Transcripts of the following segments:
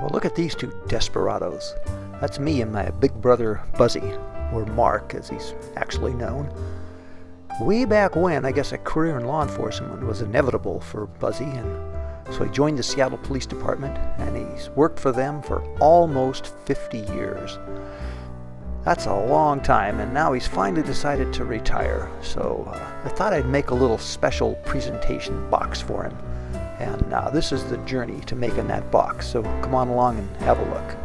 Well, look at these two desperados. That's me and my big brother Buzzy, or Mark as he's actually known. Way back when, I guess a career in law enforcement was inevitable for Buzzy, and so he joined the Seattle Police Department, and he's worked for them for almost 50 years. That's a long time, and now he's finally decided to retire. So I thought I'd make a little special presentation box for him. And this is the journey to making that box, so come on along and have a look.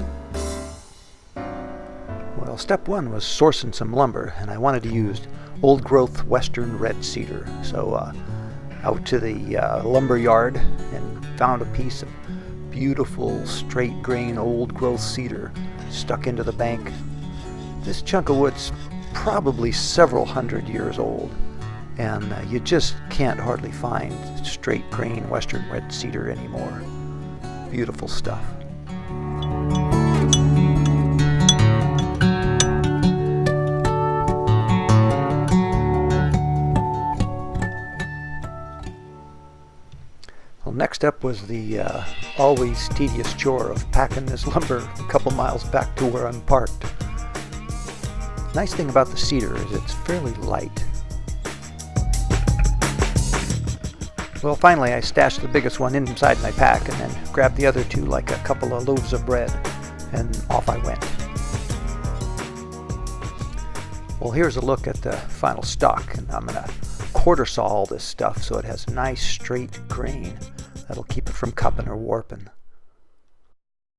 Well, step one was sourcing some lumber, and I wanted to use old growth western red cedar. So out to the lumber yard and found a piece of beautiful straight grain old growth cedar stuck into the bank. This chunk of wood's probably several hundred years old, and you just can't hardly find straight grain western red cedar anymore. Beautiful stuff. Well, next up was the always tedious chore of packing this lumber a couple miles back to where I'm parked. The nice thing about the cedar is it's fairly light. Well, finally I stashed the biggest one inside my pack and then grabbed the other two like a couple of loaves of bread, and off I went. Well, here's a look at the final stock, and I'm going to quarter saw all this stuff so it has nice straight grain that'll keep it from cupping or warping.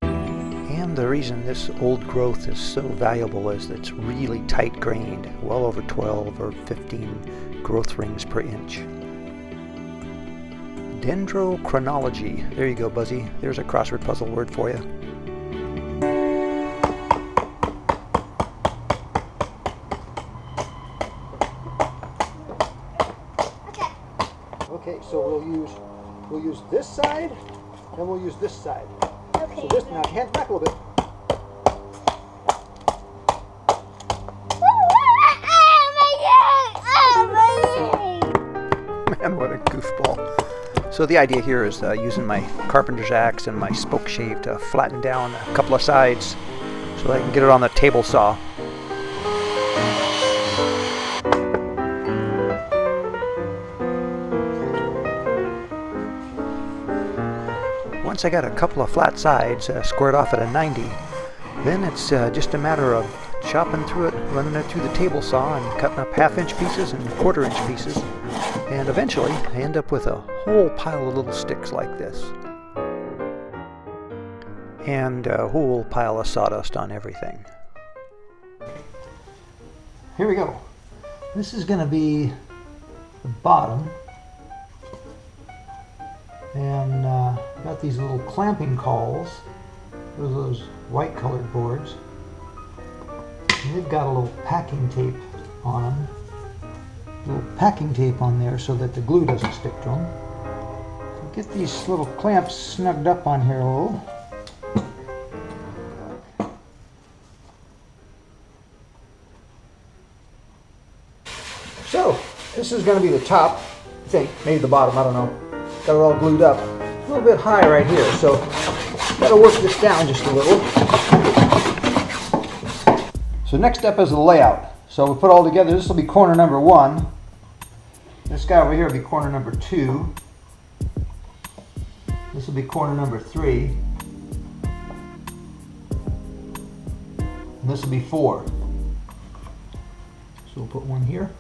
And the reason this old growth is so valuable is that it's really tight grained, well over 12 or 15 growth rings per inch. Dendrochronology. There you go, Buzzy. There's a crossword puzzle word for you. Okay, so we'll use this side, and we'll use this side. Okay. So this, now hand back a little bit. Man, what a goofball. So the idea here is using my carpenter's axe and my spoke shave to flatten down a couple of sides so I can get it on the table saw. Once I got a couple of flat sides squared off at a 90, then it's just a matter of chopping through it, running it through the table saw and cutting up half-inch pieces and quarter-inch pieces. And eventually I end up with a whole pile of little sticks like this. And a whole pile of sawdust on everything. Here we go. This is going to be the bottom. And got these little clamping cauls. Those white colored boards. And they've got a little packing tape on them. Little packing tape on there so that the glue doesn't stick to them. So get these little clamps snugged up on here a little. So this is going to be the top, I think, maybe the bottom, I don't know. Got it all glued up. A little bit high right here, so got to work this down just a little. So next step is the layout. So we put it all together. This will be corner number 1. This guy over here will be corner number 2. This will be corner number 3. And this will be 4. So we'll put one here.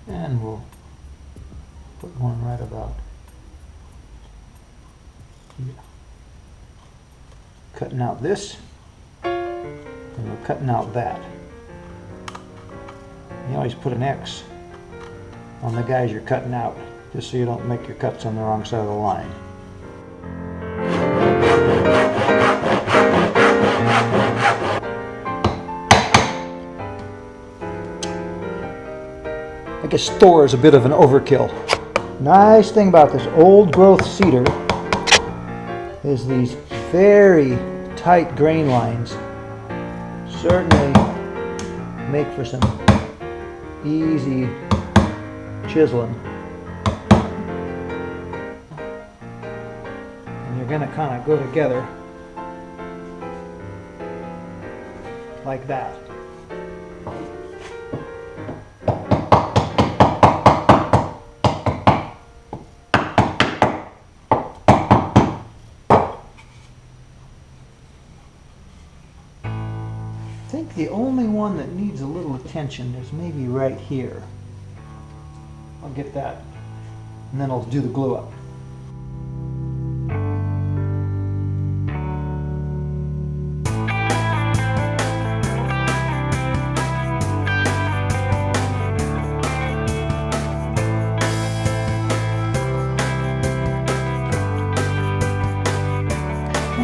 And we'll put one right about here. Cutting out this, and we're cutting out that. You always put an X on the guys you're cutting out, just so you don't make your cuts on the wrong side of the line. I guess Thor is a bit of an overkill. Nice thing about this old growth cedar is these very tight grain lines certainly make for some easy chiseling. And you're going to kind of go together like that. I think the only one that needs a little attention is maybe right here. I'll get that, and then I'll do the glue up.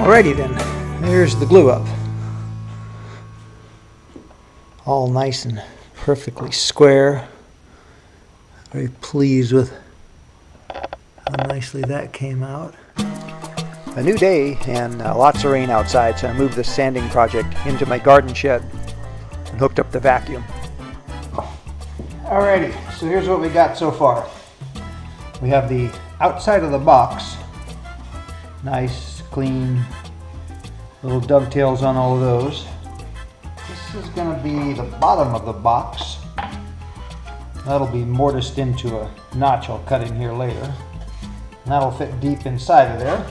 Alrighty then, there's the glue up. All nice and perfectly square. Very pleased with how nicely that came out. A new day and lots of rain outside, so I moved the sanding project into my garden shed and hooked up the vacuum. Alrighty, so here's what we got so far. We have the outside of the box. Nice, clean, little dovetails on all of those. This is going to be the bottom of the box. That'll be mortised into a notch I'll cut in here later. And that'll fit deep inside of there.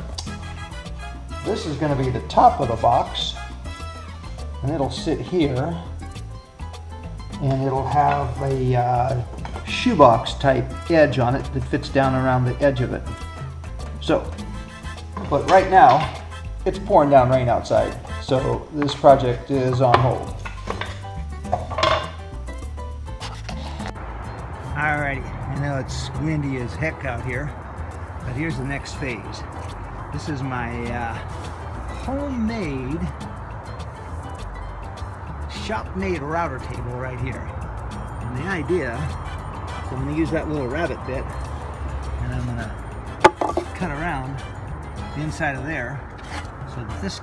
This is going to be the top of the box. And it'll sit here. And it'll have a shoebox type edge on it that fits down around the edge of it. So, but right now, it's pouring down rain outside. So this project is on hold. Alrighty, I know it's windy as heck out here, but here's the next phase. This is my homemade, shop-made router table right here. And the idea is I'm going to use that little rabbit bit, and I'm going to cut around the inside of there so that this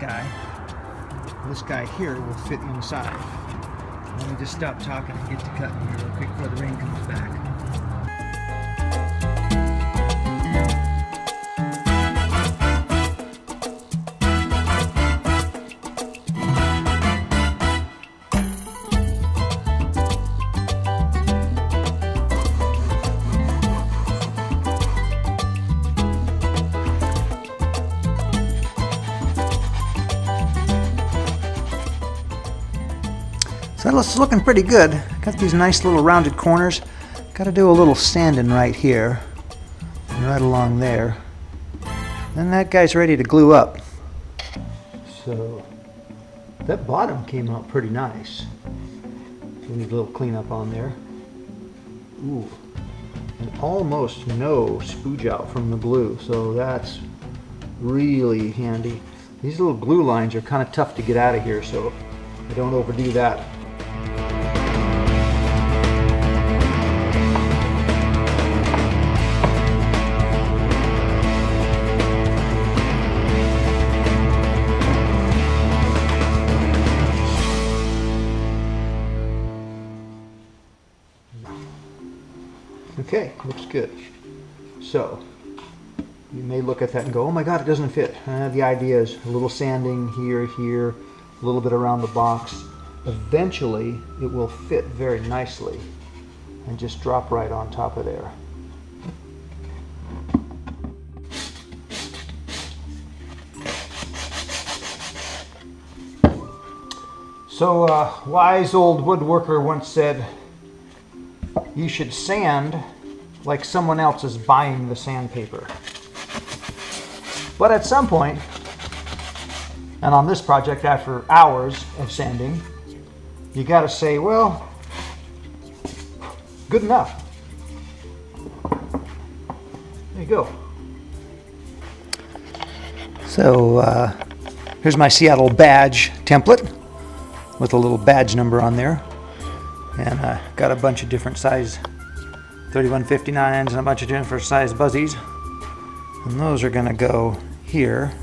guy here will fit inside. Let me just stop talking and get to cutting here real quick before the rain comes back. So it's looking pretty good. Got these nice little rounded corners. Got to do a little sanding right here and right along there. Then that guy's ready to glue up. So that bottom came out pretty nice. We need a little cleanup on there. Ooh, and almost no spooge out from the glue, so that's really handy. These little glue lines are kind of tough to get out of here, so I don't overdo that. Okay, looks good. So, you may look at that and go, oh my god, it doesn't fit. The idea is a little sanding here, a little bit around the box. Eventually, it will fit very nicely and just drop right on top of there. So, a wise old woodworker once said, you should sand like someone else is buying the sandpaper. But at some point, and on this project after hours of sanding, you got to say, well, good enough. There you go. So here's my Seattle badge template with a little badge number on there. And got a bunch of different size 3159s and a bunch of different size Buzzies. And those are going to go here.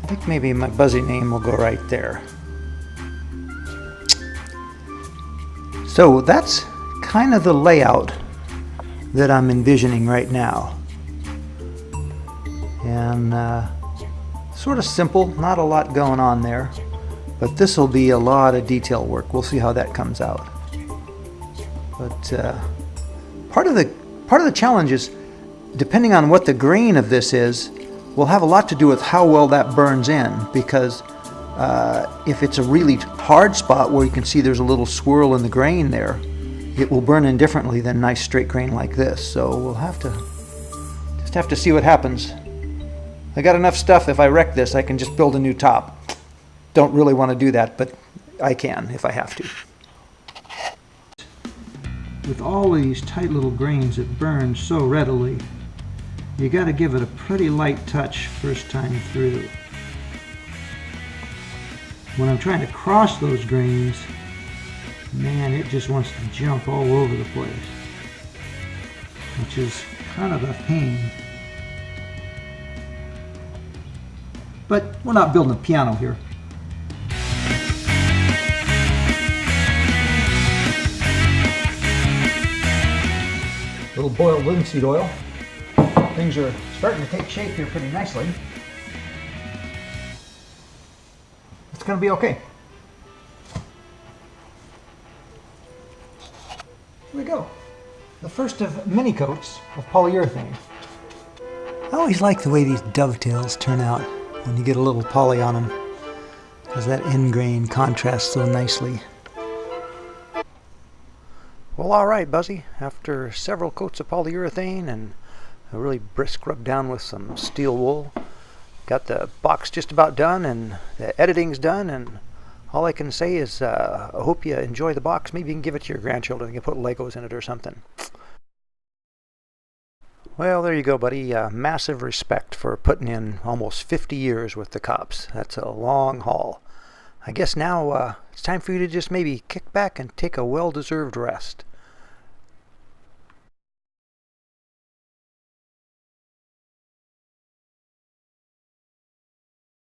I think maybe my Buzzy name will go right there. So that's kind of the layout that I'm envisioning right now. And sort of simple, not a lot going on there, but this will be a lot of detail work. We'll see how that comes out. But part of the challenge is, depending on what the grain of this is, will have a lot to do with how well that burns in, because if it's a really hard spot where you can see there's a little swirl in the grain there, it will burn in differently than nice straight grain like this. So we'll have to see what happens. I got enough stuff. If I wreck this, I can just build a new top. Don't really want to do that, but I can if I have to. With all these tight little grains that burn so readily, you got to give it a pretty light touch first time through. When I'm trying to cross those grains, man, it just wants to jump all over the place, which is kind of a pain. But we're not building a piano here. A little boiled linseed oil. Things are starting to take shape here pretty nicely. It's going to be okay. Here we go. The first of many coats of polyurethane. I always like the way these dovetails turn out when you get a little poly on them, because that end grain contrasts so nicely. Well, all right, Buzzy. After several coats of polyurethane and a really brisk rub down with some steel wool, got the box just about done and the editing's done, and all I can say is I hope you enjoy the box. Maybe you can give it to your grandchildren. You can put Legos in it or something. Well, there you go, buddy. Massive respect for putting in almost 50 years with the cops. That's a long haul. I guess now it's time for you to just maybe kick back and take a well-deserved rest.